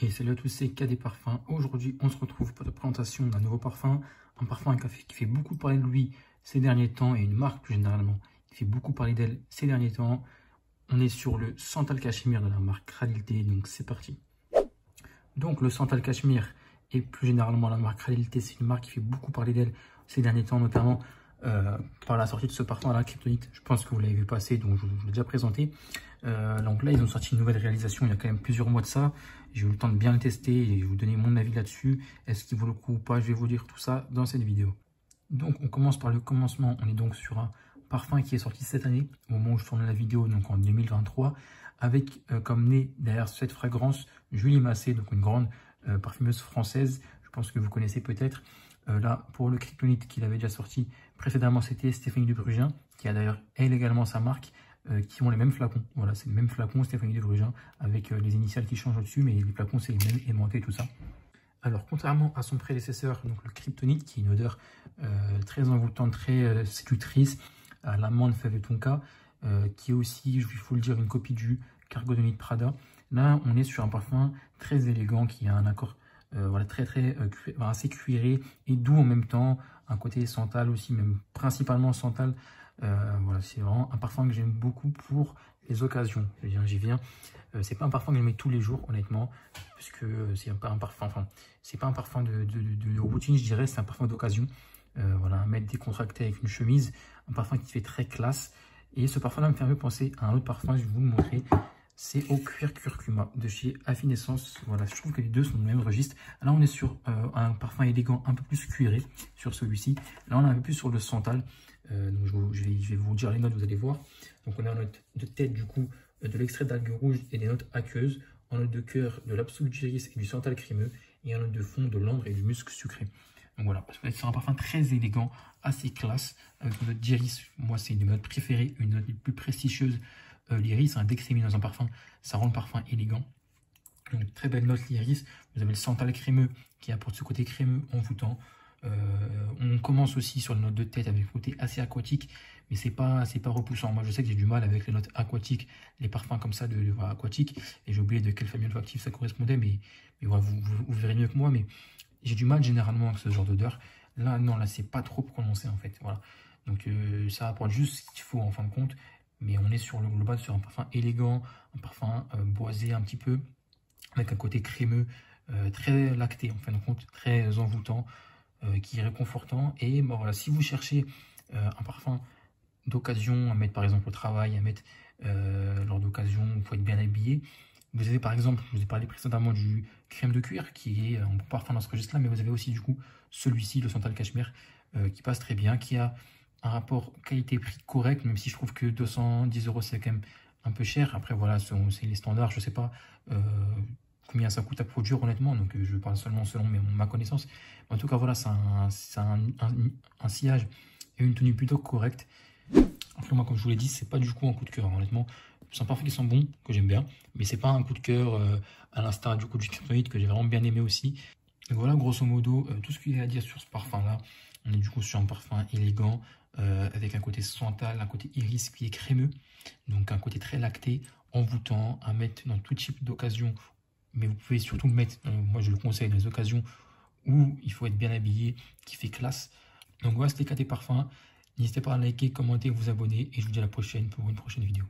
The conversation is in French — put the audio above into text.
Et salut à tous, c'est KD Parfums. Aujourd'hui, on se retrouve pour la présentation d'un nouveau parfum. Un parfum qui fait beaucoup parler de lui ces derniers temps et une marque plus généralement qui fait beaucoup parler d'elle ces derniers temps. On est sur le Santal Cachemire de la marque Radilté, donc c'est parti. Donc le Santal Cachemire et plus généralement la marque Radilté, c'est une marque qui fait beaucoup parler d'elle ces derniers temps, notamment par la sortie de ce parfum à la Kryptonite. Je pense que vous l'avez vu passer, donc je vous l'ai déjà présenté. Donc là, ils ont sorti une nouvelle réalisation il y a quand même plusieurs mois de ça. J'ai eu le temps de bien le tester et je vais vous donner mon avis là-dessus. Est-ce qu'il vaut le coup ou pas? Je vais vous dire tout ça dans cette vidéo. Donc on commence par le commencement. On est donc sur un parfum qui est sorti cette année, au moment où je tourne la vidéo, donc en 2023, avec comme nez derrière cette fragrance Julie Massé, donc une grande parfumeuse française. Je pense que vous connaissez peut-être. Là, pour le Kryptonite qu'il avait déjà sorti précédemment, c'était Stéphanie de Bruggen, qui a d'ailleurs elle également sa marque, qui ont les mêmes flacons. Voilà, c'est le même flacon Stéphanie de Bruggen, avec les initiales qui changent au-dessus, mais les flacons c'est les mêmes, aimantés, tout ça. Alors, contrairement à son prédécesseur, donc le Kryptonite, qui est une odeur très envoûtante, très séductrice, à l'amande fève et tonka, qui est aussi, il faut le dire, une copie du Cargodonite Prada. Là, on est sur un parfum très élégant, qui a un accord voilà, assez cuiré et doux en même temps, un côté santal aussi, même principalement santal. Voilà, c'est vraiment un parfum que j'aime beaucoup pour les occasions. J'y viens. C'est pas un parfum que je mets tous les jours, honnêtement, parce que c'est pas un parfum. Enfin, c'est pas un parfum de routine, je dirais. C'est un parfum d'occasion. Voilà, un mètre décontracté avec une chemise, un parfum qui fait très classe. Et ce parfum-là me fait un peu penser à un autre parfum. Je vais vous le montrer. C'est au cuir curcuma de chez Affinessence. Voilà, je trouve que les deux sont dans le même registre. Là, on est sur un parfum élégant, un peu plus cuiré sur celui-ci. Là, on est un peu plus sur le santal. Donc je vais vous dire les notes, vous allez voir. Donc, on a en note de tête, du coup, de l'extrait d'algues rouges et des notes aqueuses. En note de cœur, de l'absolu d'iris et du santal crémeux. Et en note de fond, de l'ambre et du musc sucré. Donc voilà, c'est un parfum très élégant, assez classe. Avec une note d'iris, moi, c'est une de mes notes préférées, une note plus prestigieuse. L'iris, dès que c'est mis dans un parfum, ça rend le parfum élégant. Donc très belle note l'iris. Vous avez le santal crémeux qui apporte ce côté crémeux envoûtant. On commence aussi sur les notes de tête avec le côté assez aquatique, mais c'est pas repoussant. Moi je sais que j'ai du mal avec les notes aquatiques, les parfums comme ça de aquatiques, et j'ai oublié de quelle famille olfactive ça correspondait, mais voilà, vous verrez mieux que moi, mais j'ai du mal généralement avec ce genre d'odeur. Là non, là c'est pas trop prononcé en fait. Voilà. Donc ça apporte juste ce qu'il faut en fin de compte. Mais on est sur le global sur un parfum élégant, un parfum boisé un petit peu, avec un côté crémeux, très lacté en fin de compte, très envoûtant, qui est réconfortant. Et bon, voilà, si vous cherchez un parfum d'occasion à mettre par exemple au travail, à mettre lors d'occasion, il faut être bien habillé. Vous avez par exemple, je vous ai parlé précédemment du crème de cuir, qui est un bon parfum dans ce registre-là, mais vous avez aussi du coup celui-ci, le Santal Cachemire, qui passe très bien, qui a un rapport qualité-prix correct, même si je trouve que 210 € c'est quand même un peu cher. Après voilà, c'est les standards, je sais pas combien ça coûte à produire honnêtement, donc je parle seulement selon ma connaissance. Mais en tout cas voilà, c'est un sillage et une tenue plutôt correcte. Après moi, comme je vous l'ai dit, c'est pas du coup un coup de cœur, honnêtement. C'est un parfum qui sent bon, que j'aime bien, mais c'est pas un coup de cœur à l'instar du coup du Kryptonite que j'ai vraiment bien aimé aussi. Et voilà grosso modo tout ce qu'il y a à dire sur ce parfum là. On est du coup sur un parfum élégant, avec un côté santal, un côté iris qui est crémeux, donc un côté très lacté, envoûtant, à mettre dans tout type d'occasion, mais vous pouvez surtout le mettre, moi je le conseille dans les occasions où il faut être bien habillé, qui fait classe. Donc voilà, c'était KD Parfums. N'hésitez pas à liker, commenter, vous abonner, et je vous dis à la prochaine pour une prochaine vidéo.